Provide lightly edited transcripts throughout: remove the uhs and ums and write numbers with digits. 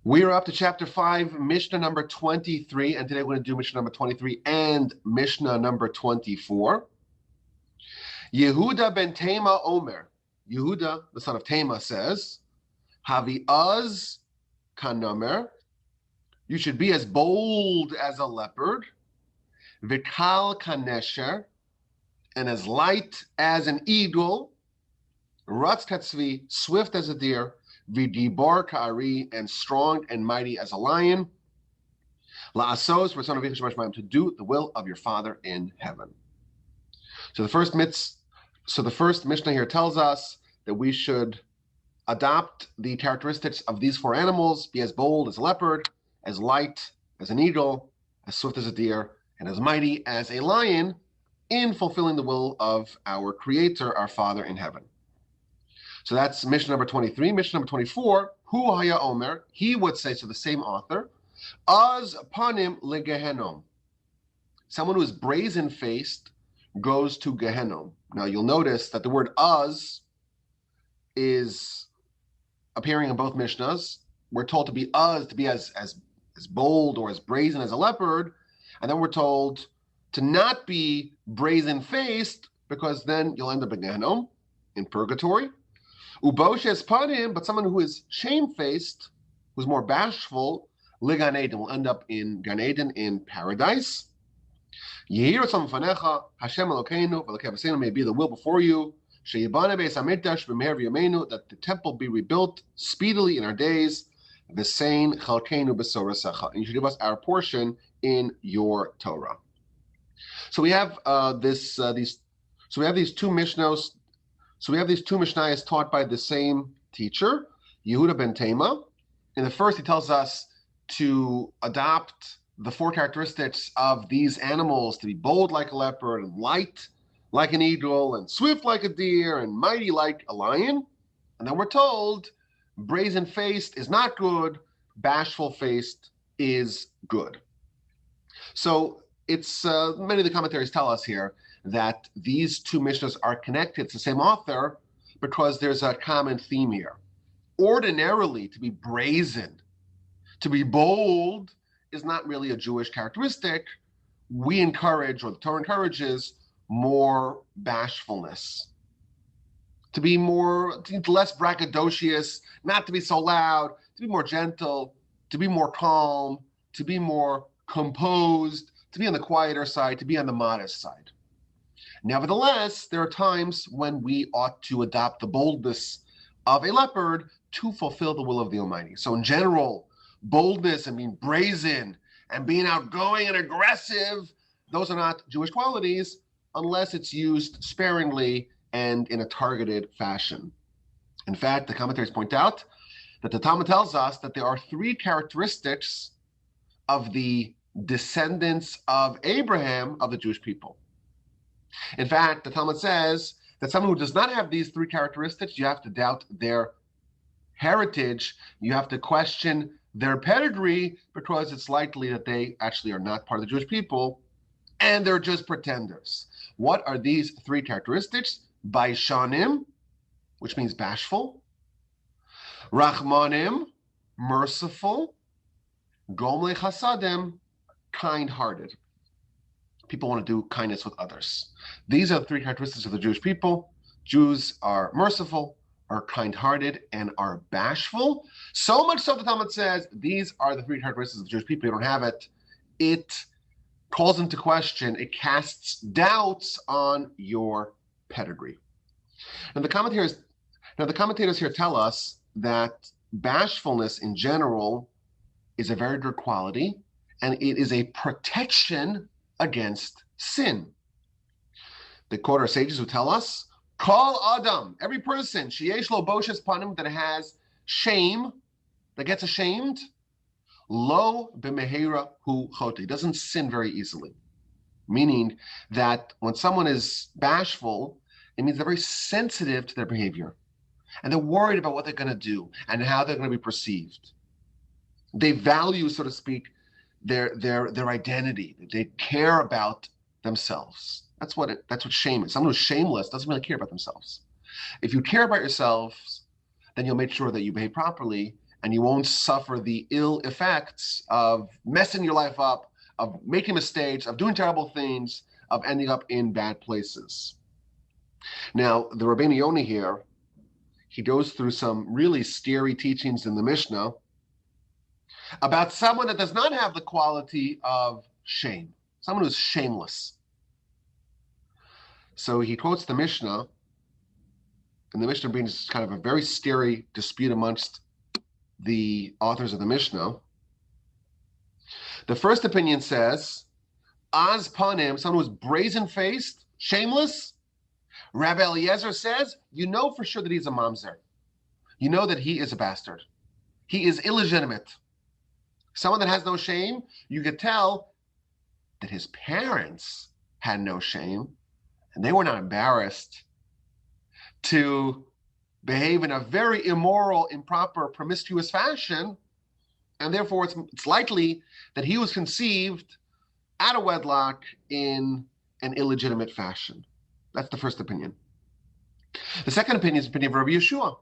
We're up to chapter 5, Mishnah number 23, and today we're going to do Mishnah number 23 and Mishnah number 24. Yehuda ben Tema Omer. Yehuda, the son of Tema, says, Havi az kanamer. You should be as bold as a leopard, vikal kanesher, and as light as an eagle, ratz katzvi, swift as a deer, Vidibor ka'ari, and strong and mighty as a lion. La'asos, to do the will of your Father in heaven. So the first Mishnah here tells us that we should adopt the characteristics of these four animals: be as bold as a leopard, as light as an eagle, as swift as a deer, and as mighty as a lion, in fulfilling the will of our Creator, our Father in heaven. So that's Mishnah number 23. Mishnah number 24, Hu haya omer, he would say, so the same author, Az panim legehenom. Someone who is brazen-faced goes to Gehenom. Now you'll notice that the word Az is appearing in both Mishnahs. We're told to be Az, to be as bold or as brazen as a leopard, and then we're told to not be brazen-faced, because then you'll end up in Gehenom, in purgatory. Uboshes panim, but someone who is shamefaced, who's more bashful, Gan Eden, will end up in Gan Eden, in paradise. Yehir Tzam Fanecha, Hashem Elokeinu, V'Elokei Avosenu, may be the will before you, Sheyibane Beis HaMikdash B'meher V'yameinu, that the temple be rebuilt speedily in our days, V'sein Chalkeinu B'sorasecha, and you should give us our portion in your Torah. So we have these two Mishnahs. So we have these two Mishnayos taught by the same teacher, Yehuda ben Tema. In the first, he tells us to adopt the four characteristics of these animals: to be bold like a leopard, and light like an eagle, and swift like a deer, and mighty like a lion. And then we're told, brazen-faced is not good, bashful-faced is good. So it's many of the commentaries tell us here that these two Mishnahs are connected. It's the same author because there's a common theme here. Ordinarily, to be brazen, to be bold, is not really a Jewish characteristic. We encourage, or the Torah encourages, more bashfulness. To be less braggadocious, not to be so loud, to be more gentle, to be more calm, to be more composed, to be on the quieter side, to be on the modest side. Nevertheless, there are times when we ought to adopt the boldness of a leopard to fulfill the will of the Almighty. So in general, boldness and being brazen and being outgoing and aggressive, those are not Jewish qualities unless it's used sparingly and in a targeted fashion. In fact, the commentaries point out that the Talmud tells us that there are three characteristics of the descendants of Abraham, of the Jewish people. In fact, the Talmud says that someone who does not have these three characteristics, you have to doubt their heritage, you have to question their pedigree, because it's likely that they actually are not part of the Jewish people, and they're just pretenders. What are these three characteristics? Baishanim, which means bashful. Rachmanim, merciful. Gomle chasadim, kind-hearted. People want to do kindness with others. These are the three characteristics of the Jewish people. Jews are merciful, are kind-hearted, and are bashful. So much so the Talmud says these are the three characteristics of the Jewish people. You don't have it. It calls into question, it casts doubts on your pedigree. And the commentators here tell us that bashfulness in general is a very good quality, and it is a protection against sin. They quote our sages who tell us, Kol Adam, every person, sheyesh lo boshes panim, that has shame, that gets ashamed, lo b'mehera hu choti, doesn't sin very easily. Meaning that when someone is bashful, it means they're very sensitive to their behavior, and they're worried about what they're going to do and how they're going to be perceived. They value, so to speak, their identity. They care about themselves. That's what shame is. Someone who's shameless doesn't really care about themselves. If you care about yourselves, then you'll make sure that you behave properly and you won't suffer the ill effects of messing your life up, of making mistakes, of doing terrible things, of ending up in bad places. Now, the Rabbeinu Yonah here, he goes through some really scary teachings in the Mishnah about someone that does not have the quality of shame, someone who's shameless. So he quotes the Mishnah, and the Mishnah brings kind of a very scary dispute amongst the authors of the Mishnah. The first opinion says, Az panim, someone who's brazen-faced, shameless. Rabbi Eliezer says, you know for sure that he's a mamzer. You know that he is a bastard. He is illegitimate. Someone that has no shame, you could tell that his parents had no shame, and they were not embarrassed to behave in a very immoral, improper, promiscuous fashion, and therefore it's likely that he was conceived out of wedlock in an illegitimate fashion. That's the first opinion. The second opinion is the opinion of Rabbi Yeshua.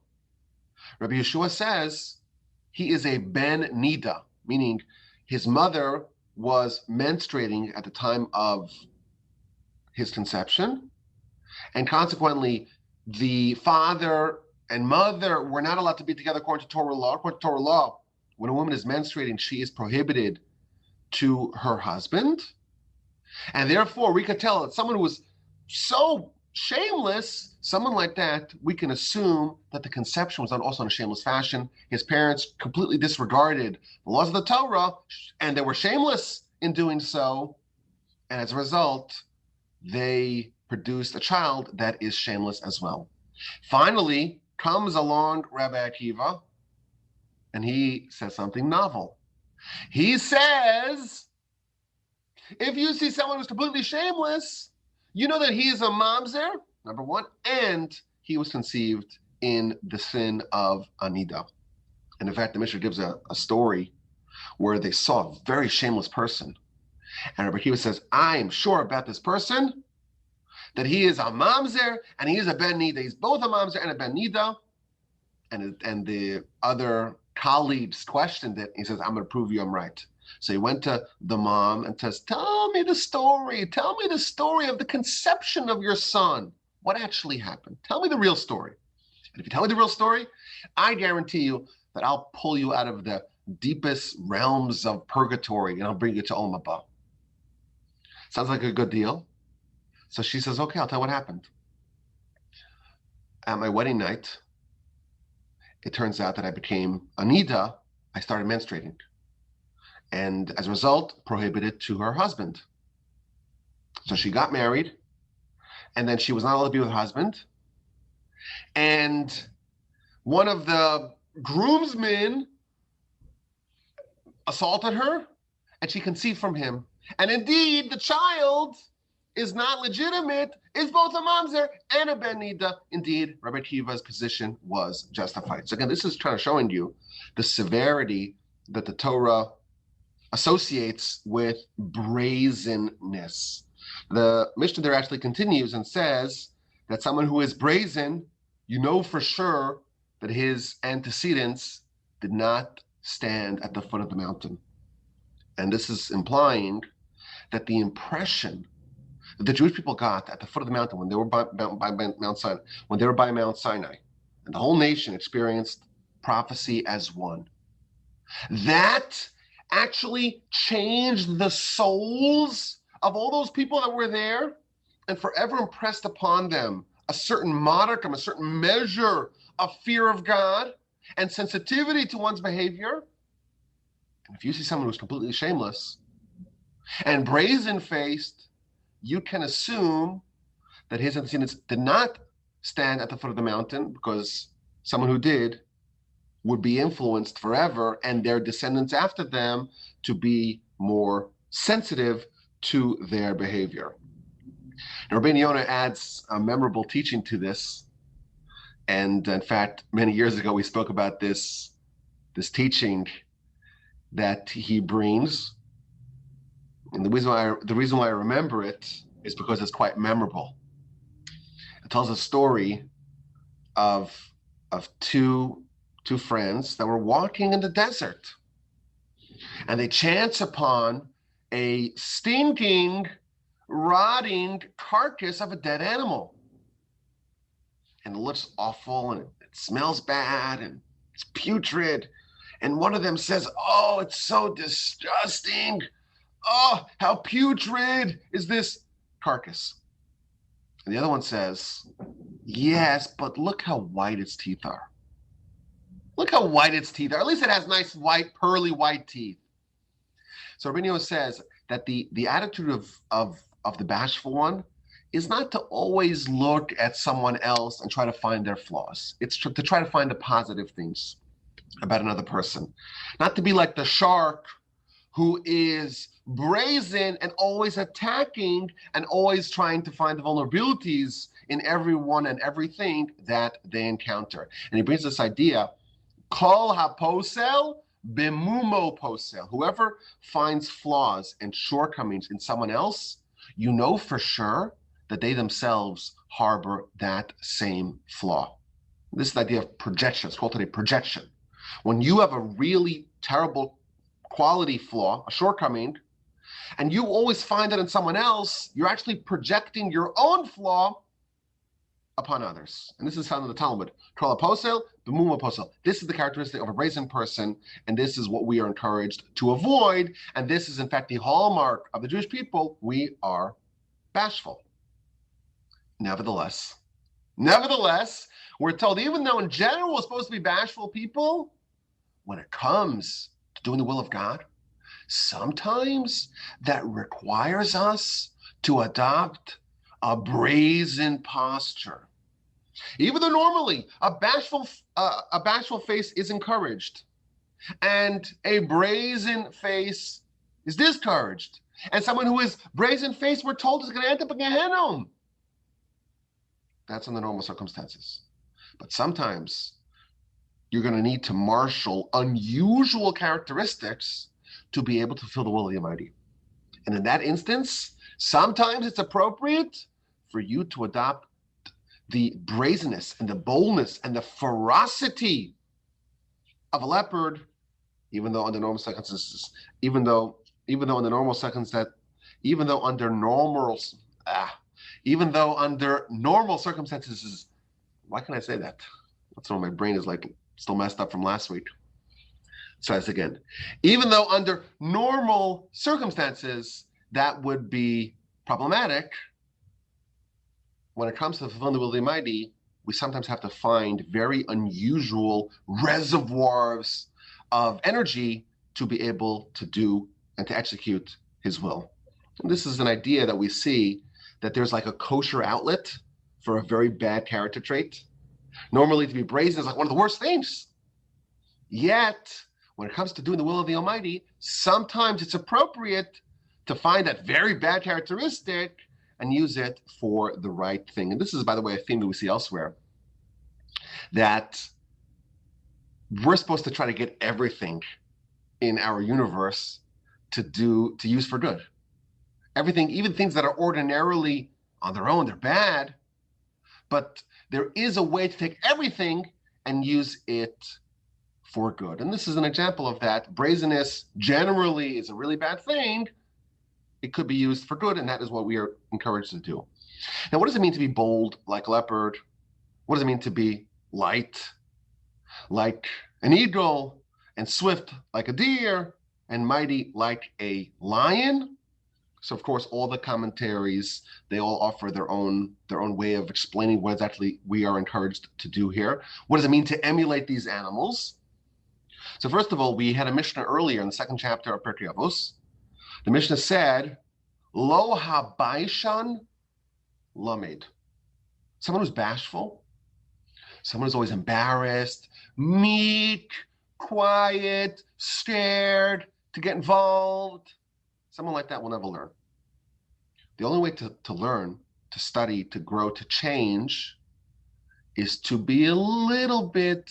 Rabbi Yeshua says he is a ben nida, meaning his mother was menstruating at the time of his conception, and consequently the father and mother were not allowed to be together according to Torah law. According to Torah law, when a woman is menstruating, she is prohibited to her husband. And therefore, we could tell that someone who was so shameless, someone like that, we can assume that the conception was done also in a shameless fashion. His parents completely disregarded the laws of the Torah, and they were shameless in doing so. And as a result, they produced a child that is shameless as well. Finally, comes along Rabbi Akiva, and he says something novel. He says, if you see someone who's completely shameless, you know that he is a mamzer, number one, and he was conceived in the sin of Anida. And in fact, the Mishnah gives a story where they saw a very shameless person. And Rabbi Akiva says, I am sure about this person, that he is a mamzer and he is a ben nida. He's both a mamzer and a ben nida. And the other colleagues questioned it. He says, I'm going to prove you I'm right. So he went to the mom and says, tell me the story. Tell me the story of the conception of your son. What actually happened? Tell me the real story. And if you tell me the real story, I guarantee you that I'll pull you out of the deepest realms of purgatory and I'll bring you to Olam Haba. Sounds like a good deal. So she says, okay, I'll tell you what happened. At my wedding night, it turns out that I became Anida. I started menstruating. And as a result, prohibited to her husband. So she got married, and then she was not allowed to be with her husband. And one of the groomsmen assaulted her, and she conceived from him. And indeed, the child is not legitimate, is both a mamzer and a ben nida. Indeed, Rabbi Akiva's position was justified. So again, this is trying to showing you the severity that the Torah associates with brazenness. The Mishnah there actually continues and says that someone who is brazen, you know for sure that his antecedents did not stand at the foot of the mountain. And this is implying that the impression that the Jewish people got at the foot of the mountain when they were by Mount Sinai, and the whole nation experienced prophecy as one, that actually changed the souls of all those people that were there and forever impressed upon them a certain modicum, a certain measure of fear of God and sensitivity to one's behavior. And if you see someone who's completely shameless and brazen-faced, you can assume that his antecedents did not stand at the foot of the mountain, because someone who did would be influenced forever, and their descendants after them to be more sensitive to their behavior. Now, Rabbi Yonah adds a memorable teaching to this. And in fact, many years ago, we spoke about this teaching that he brings. And the reason why I remember it is because it's quite memorable. It tells a story of two two friends that were walking in the desert, and they chance upon a stinking, rotting carcass of a dead animal. And it looks awful, and it smells bad, and it's putrid. And one of them says, "Oh, it's so disgusting. Oh, how putrid is this carcass?" And the other one says, "Yes, but look how white its teeth are. Look how white its teeth are. At least it has nice white, pearly white teeth." So Rabbeinu says that the attitude of the bashful one is not to always look at someone else and try to find their flaws. It's to try to find the positive things about another person. Not to be like the shark who is brazen and always attacking and always trying to find the vulnerabilities in everyone and everything that they encounter. And he brings this idea, Kol haposel bimumo posel. Whoever finds flaws and shortcomings in someone else, you know for sure that they themselves harbor that same flaw. This is the idea of projection. It's called today projection. When you have a really terrible quality flaw, a shortcoming, and you always find it in someone else, you're actually projecting your own flaw upon others. And this is found in the Talmud. Kol haposel b'muma posel. This is the characteristic of a brazen person, and this is what we are encouraged to avoid. And this is, in fact, the hallmark of the Jewish people. We are bashful. Nevertheless, we're told, even though in general we're supposed to be bashful people, when it comes to doing the will of God, sometimes that requires us to adopt a brazen posture. Even though normally a bashful face is encouraged, and a brazen face is discouraged, and someone who is brazen-faced, we're told, is going to end up in Gehenna. That's in the normal circumstances. But sometimes you're going to need to marshal unusual characteristics to be able to fulfill the will of the Almighty. And in that instance, sometimes it's appropriate for you to adopt the brazenness and the boldness and the ferocity of a leopard, even though under normal circumstances, under normal circumstances, why can I say that? That's why my brain is like still messed up from last week. So that's again, even though under normal circumstances that would be problematic, when it comes to fulfilling the will of the Almighty, we sometimes have to find very unusual reservoirs of energy to be able to do and to execute His will. And this is an idea that we see, that there's like a kosher outlet for a very bad character trait. Normally, to be brazen is like one of the worst things. Yet, when it comes to doing the will of the Almighty, sometimes it's appropriate to find that very bad characteristic and use it for the right thing. And this is, by the way, a theme that we see elsewhere, that we're supposed to try to get everything in our universe to use for good. Everything, even things that are ordinarily on their own, they're bad, but there is a way to take everything and use it for good. And this is an example of that. Brazenness generally is a really bad thing. It could be used for good, and that is what we are encouraged to do. Now, what does it mean to be bold like a leopard? What does it mean to be light like an eagle, and swift like a deer, and mighty like a lion? So, of course, all the commentaries, they all offer their own way of explaining what exactly we are encouraged to do here. What does it mean to emulate these animals? So, first of all, we had a Mishnah earlier in the second chapter of Pirkei Avos. The Mishnah said, Lo habaishan lamed. Someone who's bashful, someone who's always embarrassed, meek, quiet, scared to get involved. Someone like that will never learn. The only way to learn, to study, to grow, to change is to be a little bit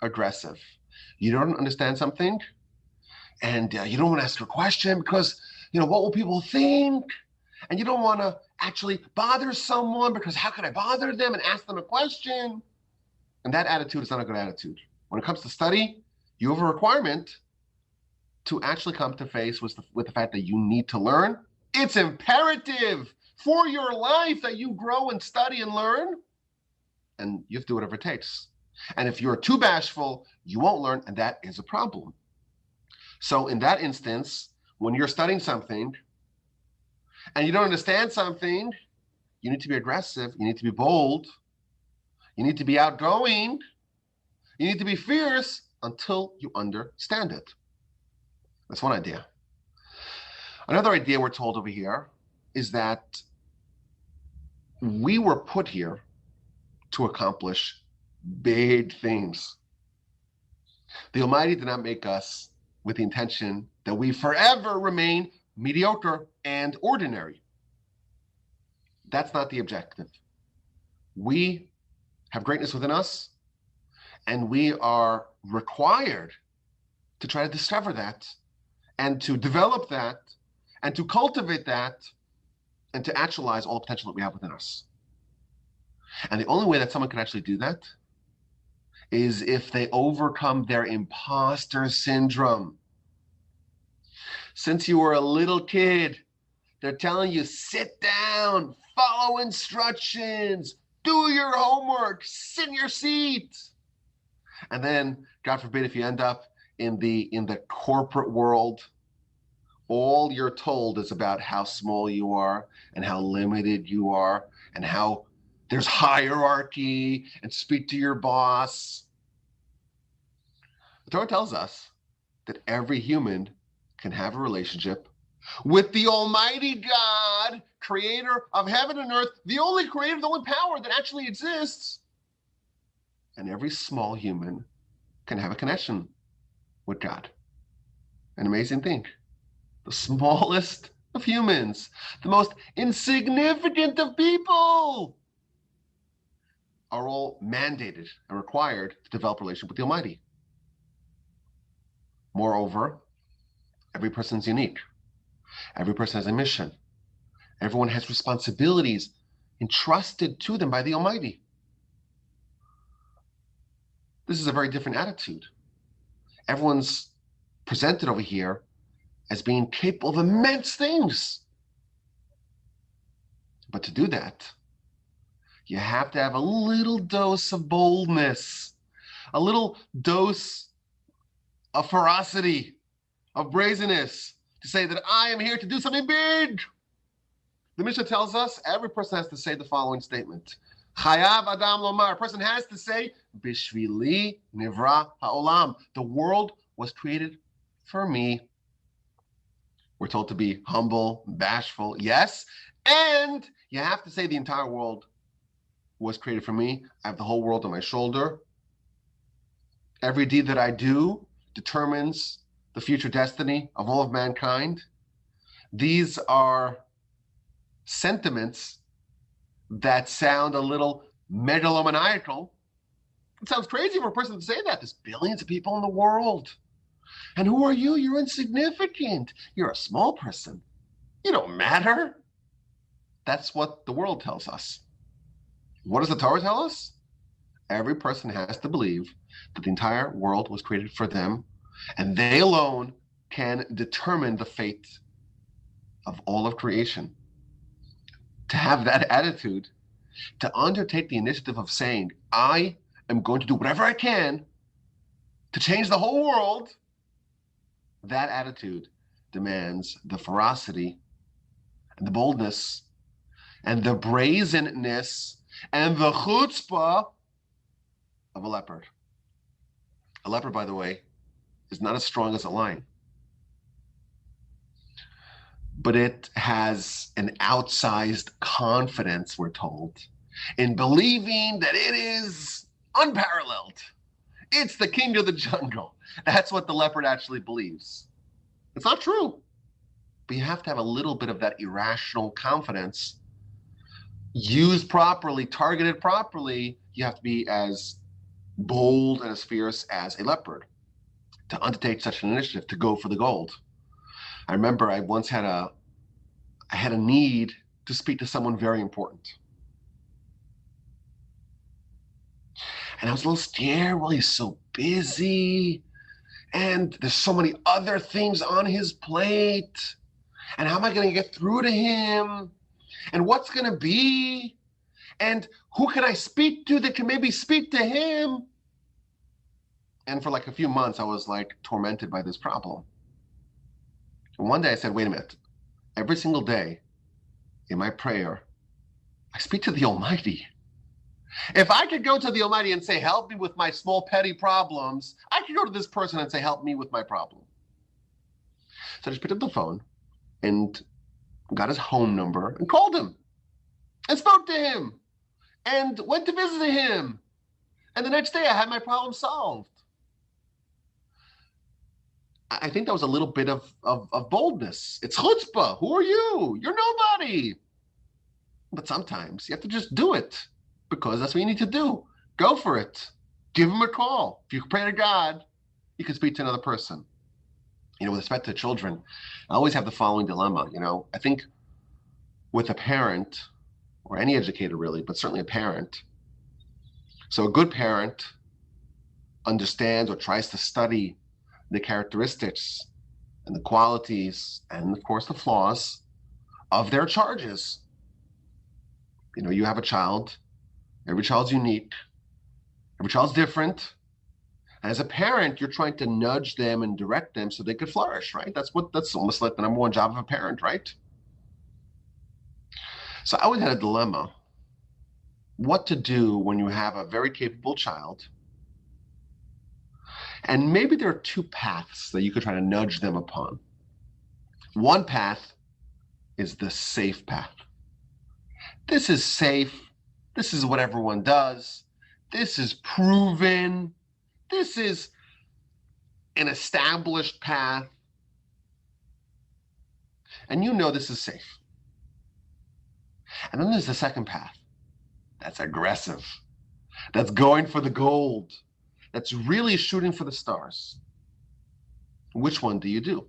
aggressive. You don't understand something, and you don't want to ask a question because, what will people think? And you don't want to actually bother someone because how could I bother them and ask them a question? And that attitude is not a good attitude. When it comes to study, you have a requirement to actually come to face with the fact that you need to learn. It's imperative for your life that you grow and study and learn, and you have to do whatever it takes. And if you're too bashful, you won't learn, and that is a problem. So in that instance, when you're studying something and you don't understand something, you need to be aggressive, you need to be bold, you need to be outgoing, you need to be fierce until you understand it. That's one idea. Another idea we're told over here is that we were put here to accomplish big things. The Almighty did not make us with the intention that we forever remain mediocre and ordinary. That's not the objective. We have greatness within us, and we are required to try to discover that and to develop that and to cultivate that and to actualize all the potential that we have within us. And the only way that someone can actually do that is if they overcome their imposter syndrome. Since you were a little kid, they're telling you, sit down, follow instructions, do your homework, sit in your seat. And then, God forbid, if you end up in the corporate world, all you're told is about how small you are and how limited you are and how there's hierarchy and speak to your boss. The Torah tells us that every human can have a relationship with the Almighty God, creator of heaven and earth, the only creator, the only power that actually exists. And every small human can have a connection with God. An amazing thing. The smallest of humans, the most insignificant of people, are all mandated and required to develop a relationship with the Almighty. Moreover, every person's unique. Every person has a mission. Everyone has responsibilities entrusted to them by the Almighty. This is a very different attitude. Everyone's presented over here as being capable of immense things. But to do that, you have to have a little dose of boldness, a little dose of ferocity, of brazenness, to say that I am here to do something big. The Mishnah tells us every person has to say the following statement. Chayav Adam Lomar. A person has to say, Bishvili Nivra Ha'olam. The world was created for me. We're told to be humble, bashful, yes. And you have to say the entire world was created for me. I have the whole world on my shoulder. Every deed that I do determines the future destiny of all of mankind. These are sentiments that sound a little megalomaniacal. It sounds crazy for a person to say that. There's billions of people in the world. And who are you? You're insignificant. You're a small person. You don't matter. That's what the world tells us. What does the Torah tell us? Every person has to believe that the entire world was created for them, and they alone can determine the fate of all of creation. To have that attitude, to undertake the initiative of saying, I am going to do whatever I can to change the whole world, that attitude demands the ferocity and the boldness and the brazenness and the chutzpah of a leopard. A leopard, by the way, is not as strong as a lion, but it has an outsized confidence, we're told, in believing that it is unparalleled. It's the king of the jungle. That's what the leopard actually believes. It's not true, but you have to have a little bit of that irrational confidence. Used properly, targeted properly, you have to be as bold and as fierce as a leopard to undertake such an initiative, to go for the gold. I remember I once had a need to speak to someone very important. And I was a little scared. Well, he's so busy. And there's so many other things on his plate. And how am I going to get through to him? And what's going to be? And who can I speak to that can maybe speak to him? And for like a few months, I was like tormented by this problem. And one day I said, wait a minute. Every single day in my prayer, I speak to the Almighty. If I could go to the Almighty and say, help me with my small petty problems, I could go to this person and say, help me with my problem. So I just picked up the phone and got his home number and called him and spoke to him and went to visit him. And the next day I had my problem solved. I think that was a little bit of boldness. It's chutzpah. Who are you? You're nobody. But sometimes you have to just do it because that's what you need to do. Go for it. Give him a call. If you pray to God, you can speak to another person. With respect to children, I always have the following dilemma. I think with a parent, or any educator really, but certainly a parent. So a good parent understands or tries to study the characteristics and the qualities and, of course, the flaws of their charges. You have a child. Every child's unique. Every child's different. As a parent, you're trying to nudge them and direct them so they could flourish, right? That's almost like the number one job of a parent, right? So I always had a dilemma. What to do when you have a very capable child, and maybe there are two paths that you could try to nudge them upon. One path is the safe path. This is safe. This is what everyone does. This is proven. This is an established path. And this is safe. And then there's the second path. That's aggressive. That's going for the gold. That's really shooting for the stars. Which one do you do?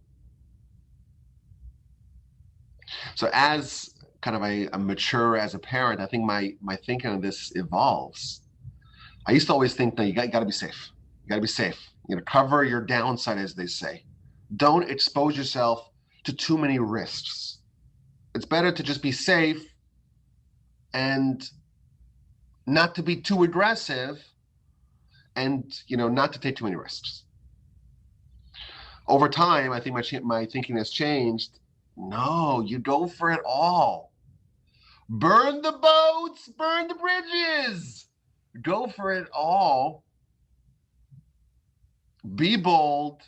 So as kind of a mature as a parent, I think my thinking of this evolves. I used to always think that you got to be safe. You got to be safe. Cover your downside, as they say. Don't expose yourself to too many risks. It's better to just be safe and not to be too aggressive and, not to take too many risks. Over time, I think my thinking has changed. No, you go for it all. Burn the boats, burn the bridges. Go for it all. Be bold,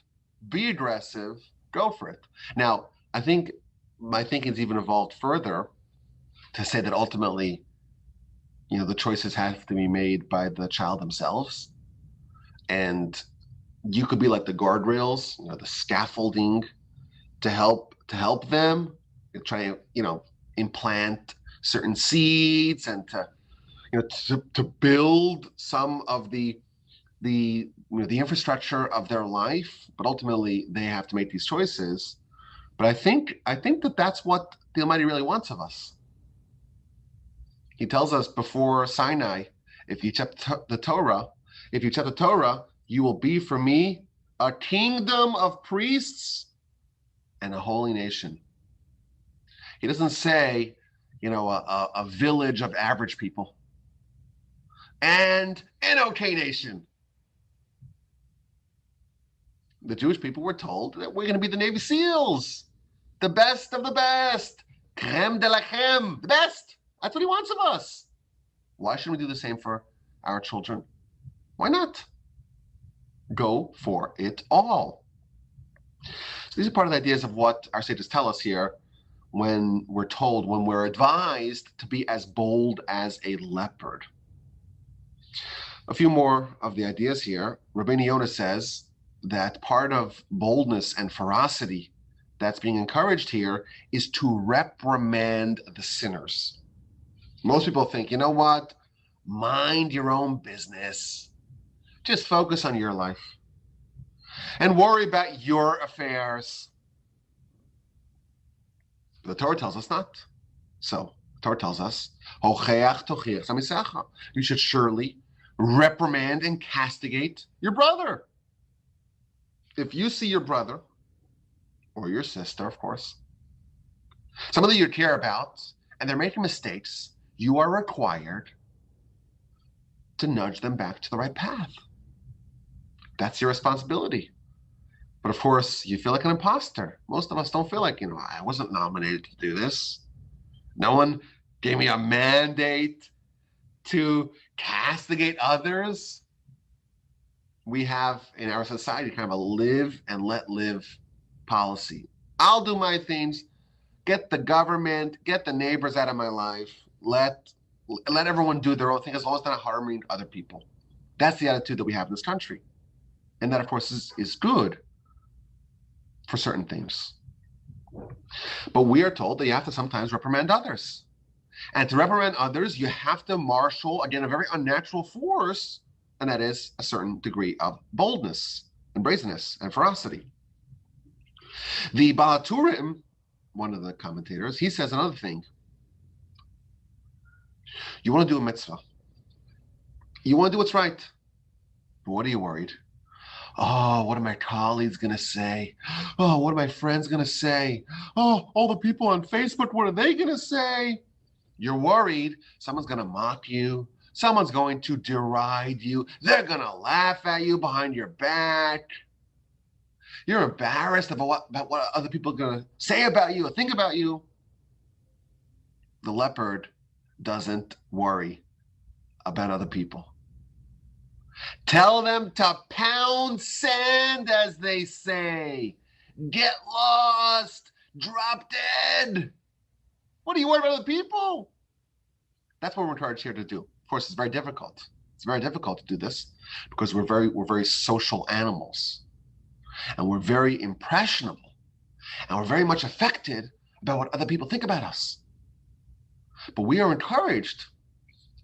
be aggressive, go for it. Now, I think my thinking's even evolved further to say that ultimately, the choices have to be made by the child themselves. And you could be like the guardrails, the scaffolding to help them. Try to, implant certain seeds and to build some of the infrastructure of their life. But ultimately, they have to make these choices. But I think that that's what the Almighty really wants of us. He tells us before Sinai, if you accept the Torah, you will be for me a kingdom of priests and a holy nation. He doesn't say, a village of average people and an okay nation. The Jewish people were told that we're going to be the Navy SEALs, the best of the best, creme de la creme, the best. That's what he wants of us. Why shouldn't we do the same for our children? Why not? Go for it all. So these are part of the ideas of what our sages tell us here when we're advised to be as bold as a leopard. A few more of the ideas here. Rabbi Yonah says that part of boldness and ferocity that's being encouraged here is to reprimand the sinners. Most people think, what? Mind your own business. Just focus on your life and worry about your affairs. The Torah tells us not. So the Torah tells us, you should surely reprimand and castigate your brother. If you see your brother, or your sister, of course, somebody you care about, and they're making mistakes, you are required to nudge them back to the right path. That's your responsibility. But of course, you feel like an imposter. Most of us don't feel like, I wasn't nominated to do this. No one gave me a mandate to castigate others. We have in our society kind of a live and let live policy. I'll do my things, get the government, get the neighbors out of my life, let everyone do their own thing as long as they're not harming other people. That's the attitude that we have in this country. And that, of course, is good for certain things. But we are told that you have to sometimes reprimand others. And to reprimand others, you have to marshal, again, a very unnatural force, and that is a certain degree of boldness and brazenness and ferocity. The Baal HaTurim, one of the commentators, he says another thing. You want to do a mitzvah. You want to do what's right. But what are you worried? Oh, what are my colleagues going to say? Oh, what are my friends going to say? Oh, all the people on Facebook, what are they going to say? You're worried someone's going to mock you. Someone's going to deride you. They're going to laugh at you behind your back. You're embarrassed about what other people are going to say about you or think about you. The leopard doesn't worry about other people. Tell them to pound sand, as they say. Get lost. Drop dead. What are you worried about other people? That's what we're encouraged here to do. Of course, it's very difficult. It's very difficult to do this because we're very social animals. And we're very impressionable. And we're very much affected about what other people think about us. But we are encouraged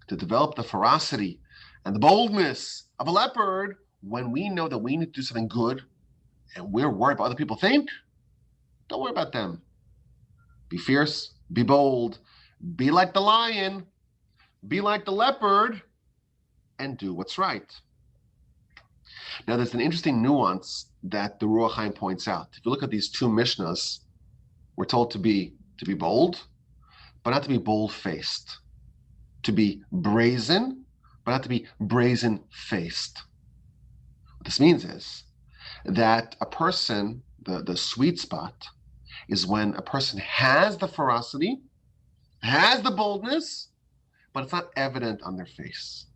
to develop the ferocity and the boldness of a leopard when we know that we need to do something good and we're worried about what other people think. Don't worry about them. Be fierce, be bold, be like the lion, be like the leopard, and do what's right. Now, there's an interesting nuance that the Ruach Chaim points out. If you look at these two Mishnahs, we're told to be bold, but not to be bold-faced. To be brazen, but not to be brazen-faced. What this means is that a person, the sweet spot, is when a person has the ferocity, has the boldness, but it's not evident on their face.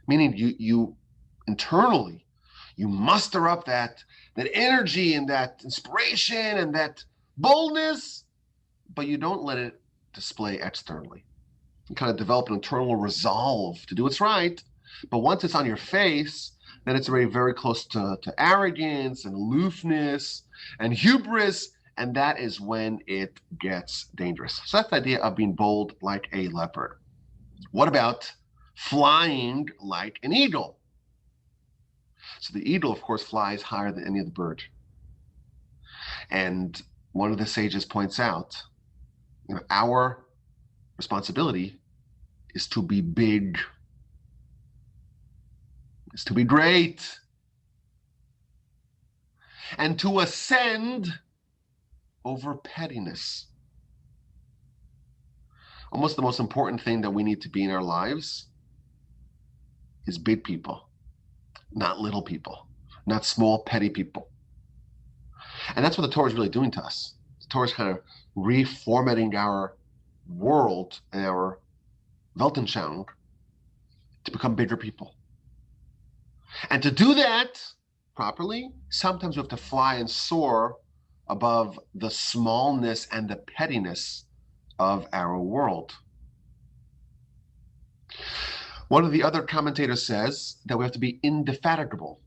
Meaning you internally, you muster up that energy and that inspiration and that boldness, but you don't let it display externally. You kind of develop an internal resolve to do what's right, but once it's on your face, then it's already very close to arrogance and aloofness and hubris, and that is when it gets dangerous. So that's the idea of being bold like a leopard. What about flying like an eagle? So the eagle, of course, flies higher than any other bird. And one of the sages points out, our responsibility is to be big, is to be great, and to ascend over pettiness. Almost the most important thing that we need to be in our lives is big people, not little people, not small, petty people. And that's what the Torah is really doing to us. The Torah is kind of reformatting our world and our Weltanschauung to become bigger people. And to do that properly, sometimes we have to fly and soar above the smallness and the pettiness of our world. One of the other commentators says that we have to be indefatigable.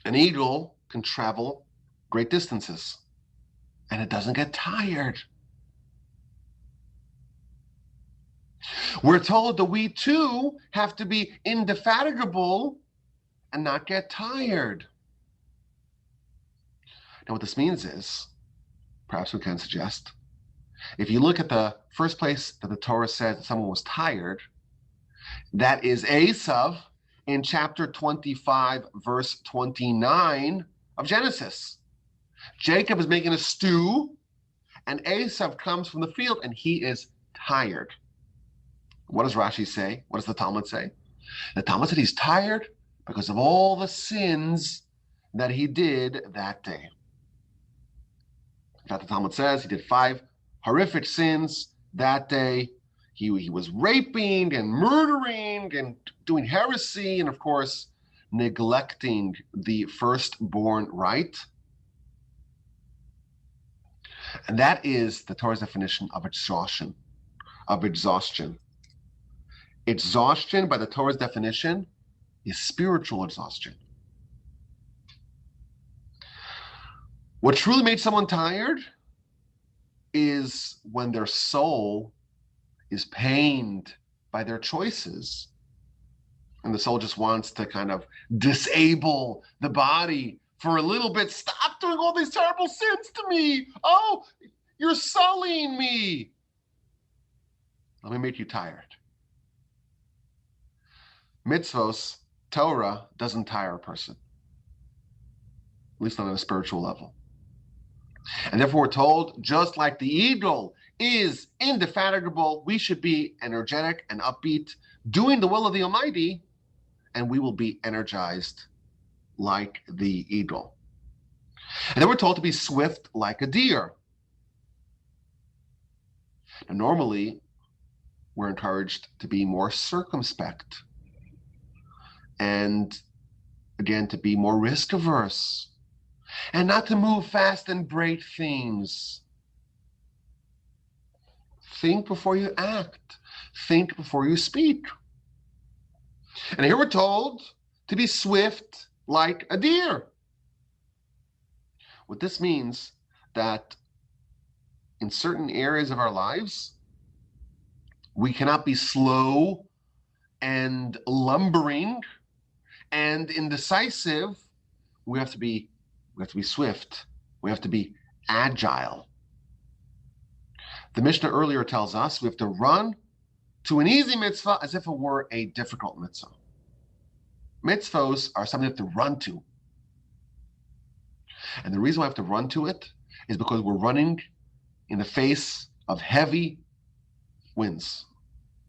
An eagle can travel great distances and it doesn't get tired. We're told that we too have to be indefatigable and not get tired. Now, what this means is, perhaps we can suggest, if you look at the first place that the Torah says that someone was tired, that is Esav in chapter 25, verse 29 of Genesis. Jacob is making a stew, and Esau comes from the field, and he is tired. What does Rashi say? What does the Talmud say? The Talmud said he's tired because of all the sins that he did that day. In fact, the Talmud says he did 5 horrific sins that day. He was raping and murdering and doing heresy and, of course, neglecting the firstborn right. And that is the Torah's definition of exhaustion. Exhaustion, by the Torah's definition, is spiritual exhaustion. What truly makes someone tired is when their soul is pained by their choices. And the soul just wants to kind of disable the body for a little bit. Stop doing all these terrible sins to me. Oh, you're sullying me. Let me make you tired. Mitzvos, Torah, doesn't tire a person, at least not on a spiritual level. And therefore we're told, just like the eagle is indefatigable, we should be energetic and upbeat, doing the will of the Almighty, and we will be energized like the eagle. And then we're told to be swift like a deer. Now, normally, we're encouraged to be more circumspect and, again, to be more risk averse and not to move fast and break things. Think before you act. Think before you speak. And here we're told to be swift like a deer. What this means that in certain areas of our lives, we cannot be slow and lumbering and indecisive. We have to be swift. We have to be agile. The Mishnah earlier tells us we have to run to an easy mitzvah as if it were a difficult mitzvah. Mitzvahs are something you have to run to. And the reason why I have to run to it is because we're running in the face of heavy winds.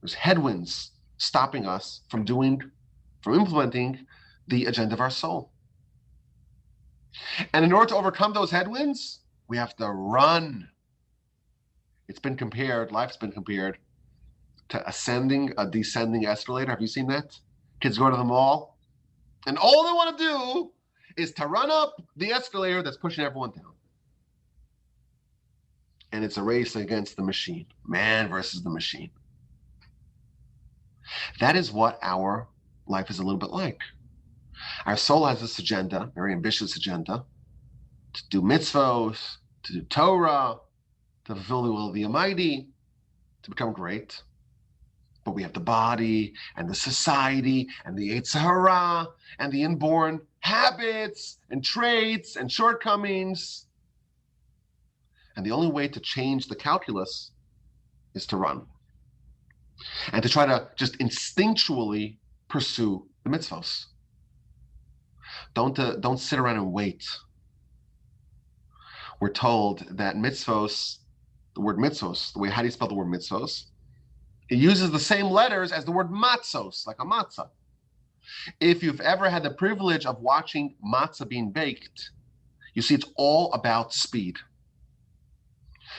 There's headwinds stopping us from implementing the agenda of our soul. And in order to overcome those headwinds, we have to run. Life's been compared to a descending escalator. Have you seen that? Kids go to the mall, and all they want to do is to run up the escalator that's pushing everyone down. And it's a race against the machine, man versus the machine. That is what our life is a little bit like. Our soul has this agenda, very ambitious agenda, to do mitzvot, to do Torah, to fulfill the will of the Almighty, to become great. But we have the body and the society and the Yetzer Hara and the inborn habits and traits and shortcomings. And the only way to change the calculus is to run and to try to just instinctually pursue the mitzvos. Don't sit around and wait. We're told that mitzvos, the word mitzvos, the way how do you spell the word mitzvos? It uses the same letters as the word matzos, like a matzah. If you've ever had the privilege of watching matzah being baked, you see it's all about speed.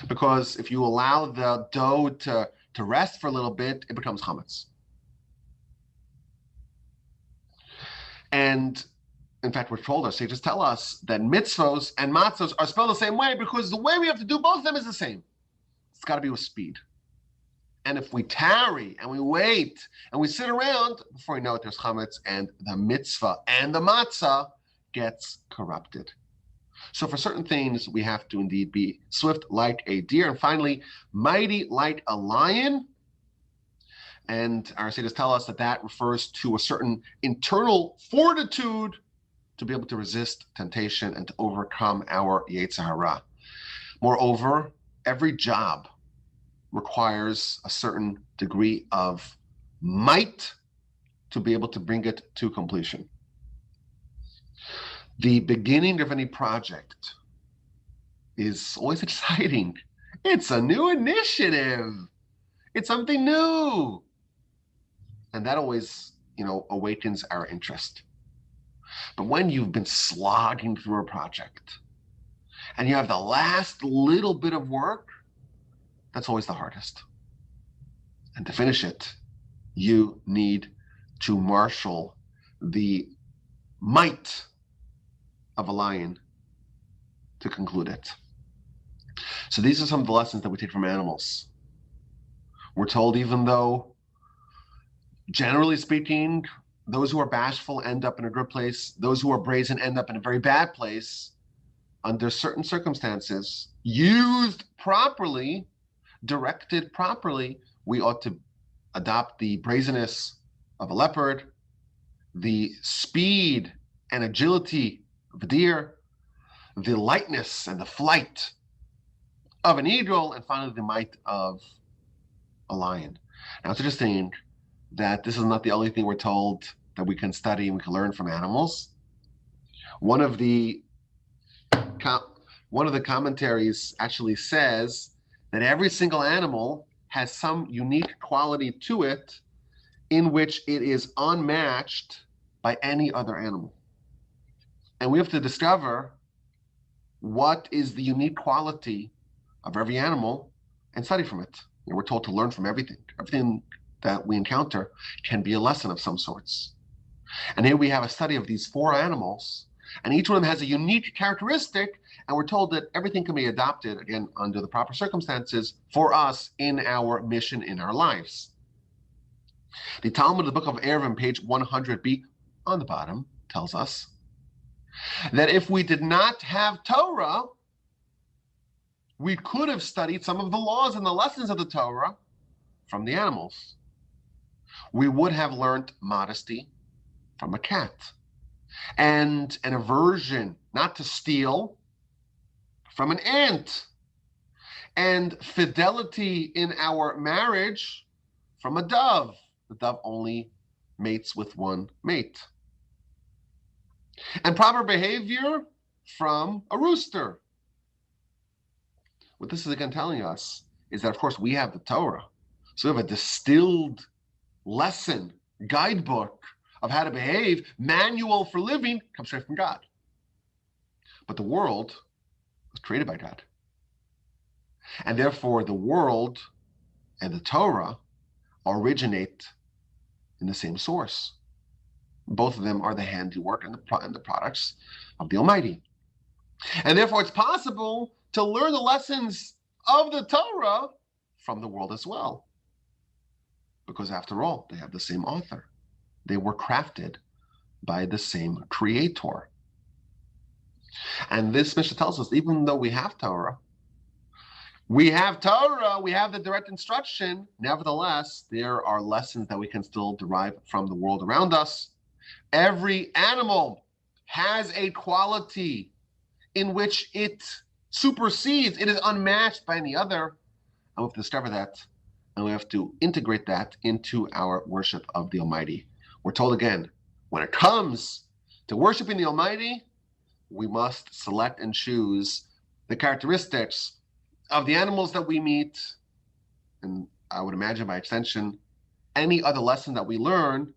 Because if you allow the dough to rest for a little bit, it becomes chametz. And in fact, we're told, our sages tell us that mitzvos and matzos are spelled the same way because the way we have to do both of them is the same. It's got to be with speed. And if we tarry and we wait and we sit around, before we know it, there's chametz and the mitzvah and the matzah gets corrupted. So for certain things, we have to indeed be swift like a deer. And finally, mighty like a lion. And our sages tell us that that refers to a certain internal fortitude to be able to resist temptation and to overcome our Yetzer Hara. Moreover, every job requires a certain degree of might to be able to bring it to completion. The beginning of any project is always exciting. It's a new initiative. It's something new. And that always, awakens our interest. But when you've been slogging through a project and you have the last little bit of work, that's always the hardest. And to finish it, you need to marshal the might of a lion to conclude it. So these are some of the lessons that we take from animals. We're told, even though, generally speaking, those who are bashful end up in a good place, those who are brazen end up in a very bad place, under certain circumstances, used properly, directed properly, we ought to adopt the brazenness of a leopard, the speed and agility of a deer, the lightness and the flight of an eagle, and finally the might of a lion. Now, it's interesting that this is not the only thing we're told that we can study and we can learn from animals. One of the commentaries actually says that every single animal has some unique quality to it in which it is unmatched by any other animal. And we have to discover what is the unique quality of every animal and study from it. And we're told to learn from everything. Everything that we encounter can be a lesson of some sorts. And here we have a study of these 4 animals, and each one of them has a unique characteristic, and we're told that everything can be adopted, again, under the proper circumstances for us in our mission in our lives. The Talmud, the book of Eruvin, page 100b, on the bottom, tells us that if we did not have Torah, we could have studied some of the laws and the lessons of the Torah from the animals. We would have learned modesty from a cat, and an aversion not to steal from an ant, and fidelity in our marriage from a dove. The dove only mates with one mate. And proper behavior from a rooster. What this is again telling us is that, of course, we have the Torah. So we have a distilled lesson, guidebook of how to behave, manual for living, comes straight from God. But the world was created by God. And therefore, the world and the Torah originate in the same source. Both of them are the handiwork and the products of the Almighty. And therefore, it's possible to learn the lessons of the Torah from the world as well. Because after all, they have the same author. They were crafted by the same creator. And this Mishnah tells us, even though we have Torah, we have the direct instruction, nevertheless, there are lessons that we can still derive from the world around us. Every animal has a quality in which it supersedes, it is unmatched by any other. And we have to discover that, and we have to integrate that into our worship of the Almighty. We're told again, when it comes to worshiping the Almighty, we must select and choose the characteristics of the animals that we meet, and I would imagine by extension, any other lesson that we learn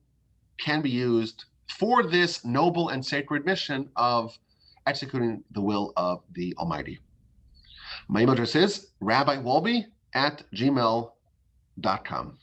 can be used for this noble and sacred mission of executing the will of the Almighty. My email address is rabbiwolbe@gmail.com.